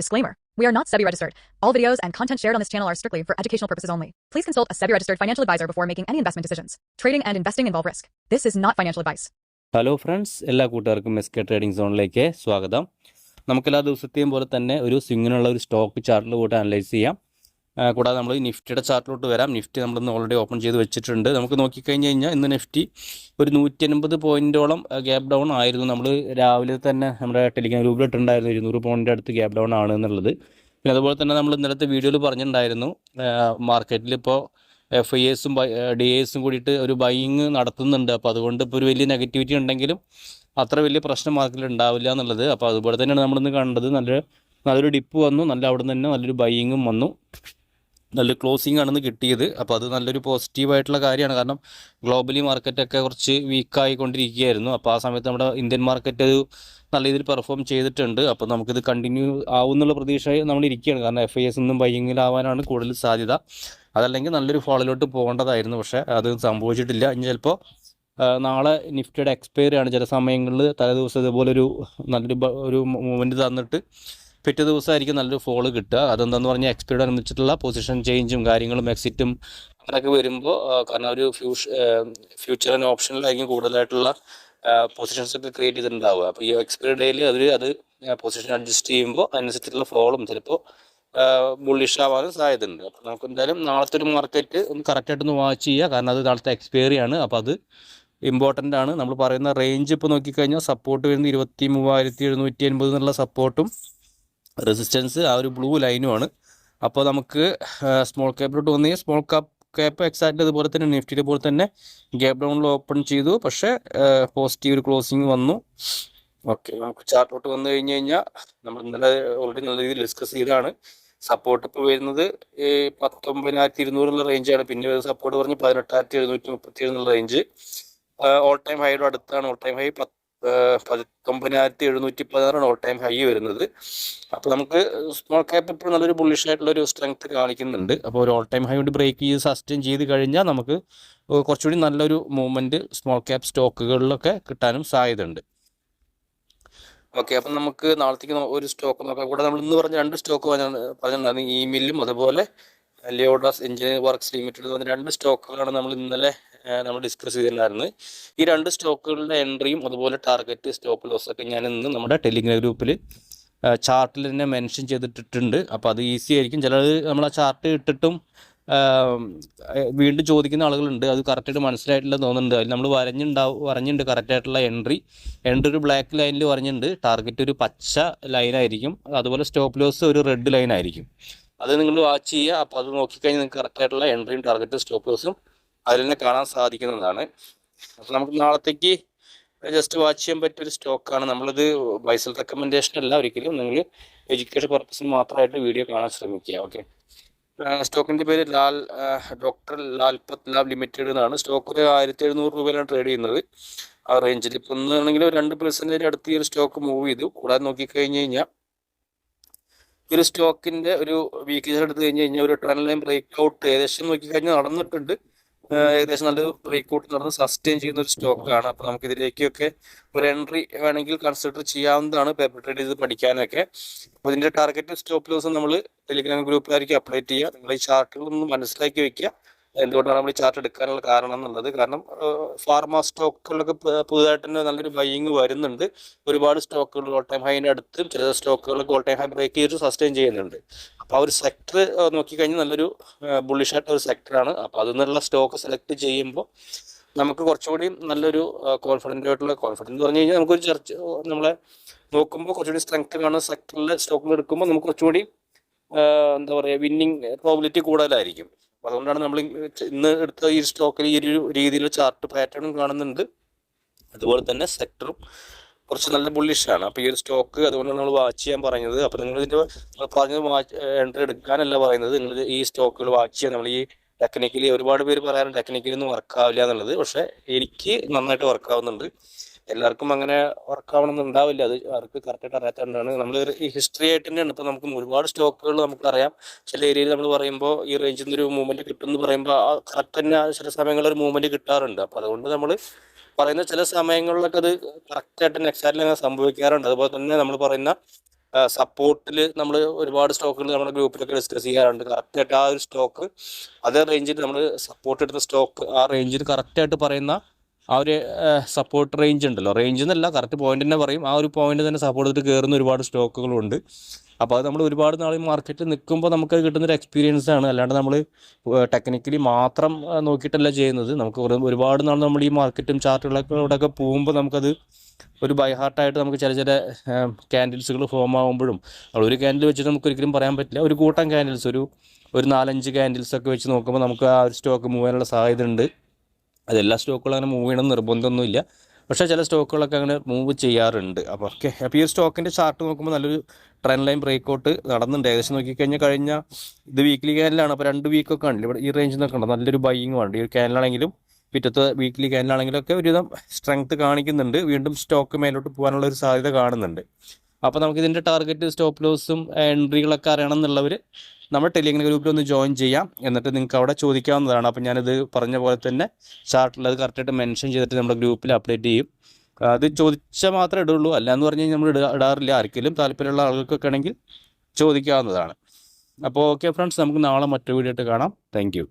Disclaimer. We are not SEBI registered. All videos and content shared on this channel are strictly for educational purposes only. Please consult a SEBI registered financial advisor before making any investment decisions. Trading and investing involve risk. This is not financial advice. Hello friends, എല്ലാ കൂട്ടുകാർക്കും എസ്.കെ trading സോണിലേക്ക് സ്വാഗതം. നമുക്കെല്ലാ ദിവസത്തെയും പോലെ തന്നെ ഒരു സ്വിങ്ങിനുള്ള ഒരു stock ചാർട്ടിൽ പോയിട്ട് അനലൈസ് ചെയ്യാം. കൂടാതെ നമ്മൾ നിഫ്റ്റിയുടെ ചാർട്ടിലോട്ട് വരാം. നിഫ്റ്റി നമ്മളിന്ന് ഓൾറെഡി ഓപ്പൺ ചെയ്ത് വെച്ചിട്ടുണ്ട്. നമുക്ക് നോക്കിക്കഴിഞ്ഞ് കഴിഞ്ഞാൽ ഇന്ന് നിഫ്റ്റി ഒരു 180 പോയിൻറ്റോളം ഗ്യാപ്പ് ഡൗൺ ആയിരുന്നു. നമ്മൾ രാവിലെ തന്നെ നമ്മുടെ ടെലിഗ്രാം ഗ്രൂപ്പിലിട്ടുണ്ടായിരുന്നു 200 പോയിൻ്റ് അടുത്ത് ഗ്യാപ്പ് ഡൗൺ ആണ് എന്നുള്ളത്. പിന്നെ അതുപോലെ തന്നെ നമ്മൾ ഇന്നലത്തെ വീഡിയോയിൽ പറഞ്ഞിട്ടുണ്ടായിരുന്നു മാർക്കറ്റിൽ ഇപ്പോൾ FIAസും DAസും കൂടിയിട്ട് ഒരു ബൈയിങ് നടത്തുന്നുണ്ട്. അപ്പോൾ അതുകൊണ്ട് ഇപ്പോൾ ഒരു വലിയ നെഗറ്റിവിറ്റി ഉണ്ടെങ്കിലും അത്ര വലിയ പ്രശ്നം മാർക്കറ്റിൽ ഉണ്ടാവില്ല എന്നുള്ളത്. അപ്പോൾ അതുപോലെ തന്നെയാണ് നമ്മളിന്ന് കണ്ടത്. നല്ലൊരു ഡിപ്പ് വന്നു, അവിടെ നിന്ന് തന്നെ നല്ലൊരു ബൈയിങ്ങും വന്നു, നല്ലൊരു ക്ലോസിംഗ് ആണെന്ന് കിട്ടിയത്. അപ്പോൾ അത് നല്ലൊരു പോസിറ്റീവായിട്ടുള്ള കാര്യമാണ്. കാരണം ഗ്ലോബലി മാർക്കറ്റൊക്കെ കുറച്ച് വീക്കായിക്കൊണ്ടിരിക്കുകയായിരുന്നു. അപ്പോൾ ആ സമയത്ത് നമ്മുടെ ഇന്ത്യൻ മാർക്കറ്റ് ഒരു നല്ല രീതിയിൽ പെർഫോം ചെയ്തിട്ടുണ്ട്. അപ്പോൾ നമുക്കിത് കണ്ടിന്യൂ ആവുന്നുള്ള പ്രതീക്ഷ നമ്മൾ ഇരിക്കുകയാണ്. കാരണം FIS ഒന്നും ബൈയിങ്ങിലാവാനാണ് കൂടുതൽ സാധ്യത. അതല്ലെങ്കിൽ നല്ലൊരു ഫോളിലോട്ട് പോകേണ്ടതായിരുന്നു. പക്ഷേ അത് സംഭവിച്ചിട്ടില്ല. ഇനി ചിലപ്പോൾ നാളെ നിഫ്റ്റിയുടെ എക്സ്പയറി ആണ്. ചില സമയങ്ങളിൽ തലേദിവസം ഇതുപോലെ ഒരു മൂവ്മെൻറ്റ് തന്നിട്ട് പിറ്റേ ദിവസമായിരിക്കും നല്ലൊരു ഫോള് കിട്ടുക. അതെന്താണെന്ന് പറഞ്ഞാൽ എക്സ്പയറി അനുസരിച്ചിട്ടുള്ള പൊസിഷൻ ചേഞ്ചും കാര്യങ്ങളും എക്സിറ്റും അങ്ങനെയൊക്കെ വരുമ്പോൾ, കാരണം ഒരു ഫ്യൂച്ചർ ആൻഡ് ഓപ്ഷനിലായിരിക്കും കൂടുതലായിട്ടുള്ള പൊസിഷൻസ് ഒക്കെ ക്രിയേറ്റ് ചെയ്തിട്ടുണ്ടാവുക. അപ്പോൾ ഈ എക്സ്പയറി ഡേയിൽ അത് പൊസിഷൻ അഡ്ജസ്റ്റ് ചെയ്യുമ്പോൾ അതിനനുസരിച്ചിട്ടുള്ള ഫോളും ചിലപ്പോൾ ബുള്ളിഷ് ആവാനും സാധ്യതയുണ്ട്. അപ്പോൾ നമുക്ക് എന്തായാലും നാളത്തെ ഒരു മാർക്കറ്റ് ഒന്ന് കറക്റ്റായിട്ടൊന്ന് വാച്ച് ചെയ്യുക. കാരണം അത് നാളത്തെ എക്സ്പയറി ആണ്. അപ്പോൾ അത് ഇമ്പോർട്ടൻ്റ് ആണ്. നമ്മൾ പറയുന്ന റേഞ്ച് ഇപ്പോൾ നോക്കിക്കഴിഞ്ഞാൽ സപ്പോർട്ട് വരുന്നത് 23,780 എന്നുള്ള സപ്പോർട്ടും റെസിസ്റ്റൻസ് ആ ഒരു ബ്ലൂ ലൈനുമാണ്. അപ്പോൾ നമുക്ക് സ്മോൾ ക്യാപ്പിലോട്ട് വന്നു കഴിഞ്ഞാൽ സ്മോൾ ക്യാപ്പ് എക്സാക്റ്റ് അതുപോലെ തന്നെ നിഫ്റ്റിയുടെ പോലെ തന്നെ ഗ്യാപ്പ് ഡൗണിൽ ഓപ്പൺ ചെയ്തു. പക്ഷേ പോസിറ്റീവ് ഒരു ക്ലോസിങ് വന്നു. ഓക്കെ, നമുക്ക് ചാർട്ടിലോട്ട് വന്നു കഴിഞ്ഞ് കഴിഞ്ഞാൽ നമ്മൾ ഇന്നലെ ഓൾറെഡി നല്ല രീതിയിൽ ഡിസ്കസ് ചെയ്താണ്. സപ്പോർട്ട് ഇപ്പോൾ വരുന്നത് 19,200 എന്നുള്ള റേഞ്ചാണ്. പിന്നെ സപ്പോർട്ട് പറഞ്ഞ് 18,737 എന്നുള്ള റേഞ്ച്. ഓൾ ടൈം ഹൈയുടെ അടുത്താണ്. All time high 19,716 all time high വരുന്നത്. അപ്പോൾ നമുക്ക് സ്മോൾ ക്യാപ്പ് ഇപ്പോൾ നല്ലൊരു ബുള്ളിഷ് ആയിട്ടുള്ളൊരു സ്ട്രെങ്ത് കാണിക്കുന്നുണ്ട്. അപ്പോൾ ഒരു ഓൾ ടൈം ഹൈ കൊണ്ട് ബ്രേക്ക് ചെയ്ത് സസ്റ്റെയിൻ ചെയ്ത് കഴിഞ്ഞാൽ നമുക്ക് കുറച്ചുകൂടി നല്ലൊരു മൂവ്മെൻറ്റ് സ്മോൾ ക്യാപ്പ് സ്റ്റോക്കുകളിലൊക്കെ കിട്ടാനും സാധ്യതയുണ്ട്. ഓക്കെ, അപ്പം നമുക്ക് നാളത്തേക്ക് ഒരു സ്റ്റോക്ക് നോക്കാം. കൂടെ നമ്മൾ ഇന്ന് പറഞ്ഞ 2 സ്റ്റോക്ക് പറഞ്ഞിട്ടുണ്ടായിരുന്നു. ഇമെയിലും അതുപോലെ ലിയോഡാസ് എഞ്ചിനീയറിംഗ് വർക്ക്സ് ലിമിറ്റഡ് എന്ന് പറഞ്ഞ 2 സ്റ്റോക്കുകളാണ് നമ്മൾ ഇന്നലെ ഡിസ്കസ് ചെയ്തിട്ടുണ്ടായിരുന്നത്. ഈ 2 സ്റ്റോക്കുകളുടെ എൻട്രിയും അതുപോലെ ടാർഗറ്റ് സ്റ്റോപ്പ് ലോസ് ഒക്കെ ഞാൻ ഇന്ന് നമ്മുടെ ടെലിഗ്രാം ഗ്രൂപ്പിൽ ചാർട്ടിൽ തന്നെ മെൻഷൻ ചെയ്തിട്ടിട്ടുണ്ട്. അപ്പോൾ അത് ഈസി ആയിരിക്കും. ചിലത് നമ്മൾ ആ ചാർട്ട് ഇട്ടിട്ടും വീണ്ടും ചോദിക്കുന്ന ആളുകളുണ്ട്. അത് കറക്റ്റായിട്ട് മനസ്സിലായിട്ടില്ല തോന്നുന്നുണ്ട്. അതിൽ നമ്മൾ പറഞ്ഞിട്ടുണ്ട് കറക്റ്റായിട്ടുള്ള എൻട്രി ഒരു ബ്ലാക്ക് ലൈനിൽ പറഞ്ഞിട്ടുണ്ട്. ടാർഗറ്റ് ഒരു പച്ച ലൈനായിരിക്കും. അതുപോലെ സ്റ്റോപ്പ് ലോസ് ഒരു റെഡ് ലൈനായിരിക്കും. അത് നിങ്ങൾ വാച്ച് ചെയ്യുക. അപ്പോൾ അത് നോക്കിക്കഴിഞ്ഞാൽ നിങ്ങൾക്ക് കറക്റ്റായിട്ടുള്ള എൻട്രിയും ടാർഗറ്റും സ്റ്റോപ്പ് ലോസും അതിൽ തന്നെ കാണാൻ സാധിക്കുന്നതാണ്. അപ്പോൾ നമുക്ക് നാളത്തേക്ക് ജസ്റ്റ് വാച്ച് ചെയ്യാൻ പറ്റിയൊരു സ്റ്റോക്കാണ്. നമ്മളിത് ബൈസൽ റെക്കമെൻഡേഷൻ അല്ല, ഒരിക്കലും നിങ്ങൾ എഡ്യൂക്കേഷൻ പർപ്പസിന് മാത്രമായിട്ട് വീഡിയോ കാണാൻ ശ്രമിക്കുക. ഓക്കെ, സ്റ്റോക്കിൻ്റെ പേര് ഡോക്ടർ ലാൽപത് ലാബ് ലിമിറ്റഡ് എന്നാണ്. സ്റ്റോക്ക് ഒരു 1,700 രൂപയിലാണ് ട്രേഡ് ചെയ്യുന്നത്. ആ റേഞ്ചിൽ ഇപ്പം ഒന്നാണെങ്കിൽ 2% അടുത്ത് ഈ ഒരു സ്റ്റോക്ക് മൂവ് ചെയ്തു. കൂടാതെ നോക്കിക്കഴിഞ്ഞ് കഴിഞ്ഞാൽ ഈ ഒരു സ്റ്റോക്കിൻ്റെ ഒരു വീക്ക്ലി എടുത്ത് കഴിഞ്ഞ് കഴിഞ്ഞാൽ ഒരു ട്രെൻഡ് ലൈൻ ബ്രേക്ക് ഔട്ട് ഏകദേശം നോക്കിക്കഴിഞ്ഞാൽ നടന്നിട്ടുണ്ട്. ഏകദേശം നല്ലൊരു ബ്രേക്ക് ഔട്ട് നടന്ന് സസ്റ്റെയിൻ ചെയ്യുന്ന ഒരു സ്റ്റോക്കാണ്. അപ്പോൾ നമുക്ക് ഇതിലേക്കൊക്കെ ഒരു എൻട്രി വേണമെങ്കിൽ കൺസിഡർ ചെയ്യാവുന്നതാണ്, പേപ്പർ ട്രേഡ് ചെയ്ത് പഠിക്കാനൊക്കെ. അപ്പോൾ ഇതിൻ്റെ ടാർഗറ്റ് സ്റ്റോപ്പ് ലോസ് നമ്മൾ ടെലിഗ്രാം ഗ്രൂപ്പിലായിരിക്കും അപ്ഡേറ്റ് ചെയ്യുക. നിങ്ങൾ ഈ ചാർട്ടുകളൊന്ന് മനസ്സിലാക്കി വെക്കുക, എന്തുകൊണ്ടാണ് നമ്മൾ ഈ ചാർട്ട് എടുക്കാനുള്ള കാരണം എന്നുള്ളത്. കാരണം ഫാർമ സ്റ്റോക്കുകളിലൊക്കെ പുതുതായിട്ട് തന്നെ നല്ലൊരു ബൈയിങ് വരുന്നുണ്ട്. ഒരുപാട് സ്റ്റോക്കുകൾ ഓൾ ടൈം ഹൈൻ്റെ അടുത്തും ചില സ്റ്റോക്കുകളൊക്കെ ഓൾ ടൈം ഹൈ ബ്രേക്ക് ചെയ്തിട്ട് സസ്റ്റെയിൻ ചെയ്യുന്നുണ്ട്. അപ്പോൾ ആ ഒരു സെക്ടർ നോക്കിക്കഴിഞ്ഞാൽ നല്ലൊരു ബുള്ളിഷായിട്ട് ഒരു സെക്ടറാണ്. അപ്പോൾ അതിൽ നിന്നുള്ള സ്റ്റോക്ക് സെലക്ട് ചെയ്യുമ്പോൾ നമുക്ക് കുറച്ചുകൂടി നല്ലൊരു കോൺഫിഡൻ്റ് എന്ന് പറഞ്ഞു കഴിഞ്ഞാൽ നമുക്കൊരു നമ്മളെ നോക്കുമ്പോൾ കുറച്ചുകൂടി സ്ട്രെങ്ത് കാണുന്ന സെക്ടറിലെ സ്റ്റോക്കുകൾ എടുക്കുമ്പോൾ നമുക്ക് കുറച്ചുകൂടി എന്താ പറയുക വിന്നിങ് പ്രോബിലിറ്റി കൂടുതലായിരിക്കും. അപ്പോൾ അതുകൊണ്ടാണ് നമ്മൾ ഇന്ന് എടുത്ത ഈ സ്റ്റോക്കിൽ ഈ ഒരു രീതിയിൽ ചാർട്ട് പാറ്റേണും കാണുന്നുണ്ട്. അതുപോലെ തന്നെ സെക്ടറും കുറച്ച് നല്ല ബുള്ളിഷാണ്. അപ്പോൾ ഈ ഒരു സ്റ്റോക്ക് അതുകൊണ്ടാണ് നമ്മൾ വാച്ച് ചെയ്യാൻ പറഞ്ഞത്. അപ്പോൾ നിങ്ങൾ പറഞ്ഞത് എൻട്രി എടുക്കാനല്ല പറയുന്നത്, നിങ്ങൾ ഈ സ്റ്റോക്കുകൾ വാച്ച് ചെയ്യാൻ. നമ്മൾ ഈ ടെക്നിക്കലി ഒരുപാട് പേര് പറയാറുണ്ട് ടെക്നിക്കലി ഒന്നും വർക്കാവില്ല എന്നുള്ളത്. പക്ഷേ എനിക്ക് നന്നായിട്ട് വർക്കാവുന്നുണ്ട്. എല്ലാവർക്കും അങ്ങനെ വർക്കാവണമെന്നുണ്ടാവില്ല. അത് അവർക്ക് കറക്റ്റായിട്ട് അറിയാത്തതുകൊണ്ടാണ്. നമ്മൾ ഈ ഹിസ്റ്ററി ആയിട്ട് തന്നെയാണ്. ഇപ്പോൾ നമുക്ക് ഒരുപാട് സ്റ്റോക്കുകൾ നമുക്കറിയാം. ചില ഏരിയയിൽ നമ്മൾ പറയുമ്പോൾ ഈ റേഞ്ചിൽ നിന്നൊരു മൂവ്മെൻറ്റ് കിട്ടുമെന്ന് പറയുമ്പോൾ ആ കറക്റ്റ് തന്നെ ചില സമയങ്ങളിൽ ഒരു മൂവ്മെൻറ്റ് കിട്ടാറുണ്ട്. അപ്പോൾ അതുകൊണ്ട് നമ്മൾ പറയുന്ന ചില സമയങ്ങളിലൊക്കെ അത് കറക്റ്റായിട്ട് എക്സാക്റ്റ്ലി അങ്ങനെ സംഭവിക്കാറുണ്ട്. അതുപോലെ തന്നെ നമ്മൾ പറയുന്ന സപ്പോർട്ടിൽ നമ്മൾ ഒരുപാട് സ്റ്റോക്കുകൾ നമ്മുടെ ഗ്രൂപ്പിലൊക്കെ ഡിസ്കസ് ചെയ്യാറുണ്ട്. കറക്റ്റായിട്ട് ആ ഒരു സ്റ്റോക്ക് അതേ റേഞ്ചിൽ നമ്മൾ സപ്പോർട്ട് എടുത്ത സ്റ്റോക്ക് ആ റേഞ്ചിൽ കറക്റ്റായിട്ട് പറയുന്ന ആ ഒരു സപ്പോർട്ട് റേഞ്ച് ഉണ്ടല്ലോ, റേഞ്ച് എന്നല്ല കറക്റ്റ് പോയിന്റ് തന്നെ പറയും, ആ ഒരു പോയിന്റ് തന്നെ സപ്പോർട്ട് ചെയ്തിട്ട് കയറുന്ന ഒരുപാട് സ്റ്റോക്കുകളുണ്ട്. അപ്പോൾ അത് നമ്മൾ ഒരുപാട് നാൾ മാർക്കറ്റിൽ നിൽക്കുമ്പോൾ നമുക്ക് കിട്ടുന്നൊരു എക്സ്പീരിയൻസ് ആണ്. അല്ലാണ്ട് നമ്മൾ ടെക്നിക്കലി മാത്രം നോക്കിയിട്ടല്ല ചെയ്യുന്നത്. നമുക്ക് ഒരുപാട് നാൾ നമ്മൾ ഈ മാർക്കറ്റും ചാർട്ടുകളൊക്കെ പോകുമ്പോൾ നമുക്കത് ഒരു ബൈ ഹാർട്ടായിട്ട് നമുക്ക് ചില ക്യാൻഡിൽസുകൾ ഫോം ആകുമ്പോഴും ഒരു ക്യാൻഡിൽ വെച്ചിട്ട് നമുക്ക് ഒരിക്കലും പറയാൻ പറ്റില്ല. ഒരു കൂട്ടം ക്യാൻഡിൽസ് ഒരു 4-5 ക്യാൻഡിൽസ് ഒക്കെ വെച്ച് നോക്കുമ്പോൾ നമുക്ക് ആ ഒരു സ്റ്റോക്ക് മൂവ് ചെയ്യാനുള്ള സാധ്യത ഉണ്ട്. അതെല്ലാ സ്റ്റോക്കുകളും അങ്ങനെ മൂവ് ചെയ്യണം നിർബന്ധമൊന്നുമില്ല, പക്ഷേ ചില സ്റ്റോക്കുകളൊക്കെ അങ്ങനെ മൂവ് ചെയ്യാറുണ്ട്. അപ്പോൾ ഓക്കെ, അപ്പോൾ ഈ സ്റ്റോക്കിൻ്റെ ചാർട്ട് നോക്കുമ്പോൾ നല്ലൊരു ട്രെൻഡ് ലൈൻ ബ്രേക്ക് ഔട്ട് നടന്നുണ്ട്. ഏകദേശം നോക്കിക്കഴിഞ്ഞാൽ ഇത് വീക്ക്ലി ക്യാനിലാണ്. അപ്പോൾ 2 വീക്കൊക്കെ ഉണ്ട് ഇവിടെ ഈ റേഞ്ചിൽ നിന്നൊക്കെ ഉണ്ട്, നല്ലൊരു ബൈയിങ് ഉണ്ട്. ഈ ക്യാനിലാണെങ്കിലും പിറ്റത്തെ വീക്ക്ലി ക്യാനിലാണെങ്കിലും ഒക്കെ ഒരുവിധം സ്ട്രെങ്ത് കാണിക്കുന്നുണ്ട്. വീണ്ടും സ്റ്റോക്ക് മേലോട്ട് പോകാനുള്ള ഒരു സാധ്യത കാണുന്നുണ്ട്. അപ്പോൾ നമുക്കിതിൻ്റെ ടാർഗറ്റ് സ്റ്റോപ്പ് ലോസും എൻട്രികളൊക്കെ അറിയണം എന്നുള്ളവർ നമ്മുടെ ടെലിഗ്രാം ഗ്രൂപ്പിൽ ഒന്ന് ജോയിൻ ചെയ്യാം. എന്നിട്ട് നിങ്ങൾക്ക് അവിടെ ചോദിക്കാവുന്നതാണ്. അപ്പോൾ ഞാനിത് പറഞ്ഞ പോലെ തന്നെ ചാർട്ടിൽ അത് കറക്റ്റായിട്ട് മെൻഷൻ ചെയ്തിട്ട് നമ്മുടെ ഗ്രൂപ്പിൽ അപ്ഡേറ്റ് ചെയ്യും. അത് ചോദിച്ചാൽ മാത്രമേ ഇടുള്ളൂ, അല്ലാന്ന് പറഞ്ഞു കഴിഞ്ഞാൽ നമ്മൾ ഇടാറില്ല. ആർക്കെങ്കിലും താല്പര്യമുള്ള ആളുകൾക്കൊക്കെ ആണെങ്കിൽ ചോദിക്കാവുന്നതാണ്. അപ്പോൾ ഓക്കെ ഫ്രണ്ട്സ്, നമുക്ക് നാളെ മറ്റൊരു വീഡിയോ ആയിട്ട് കാണാം. താങ്ക്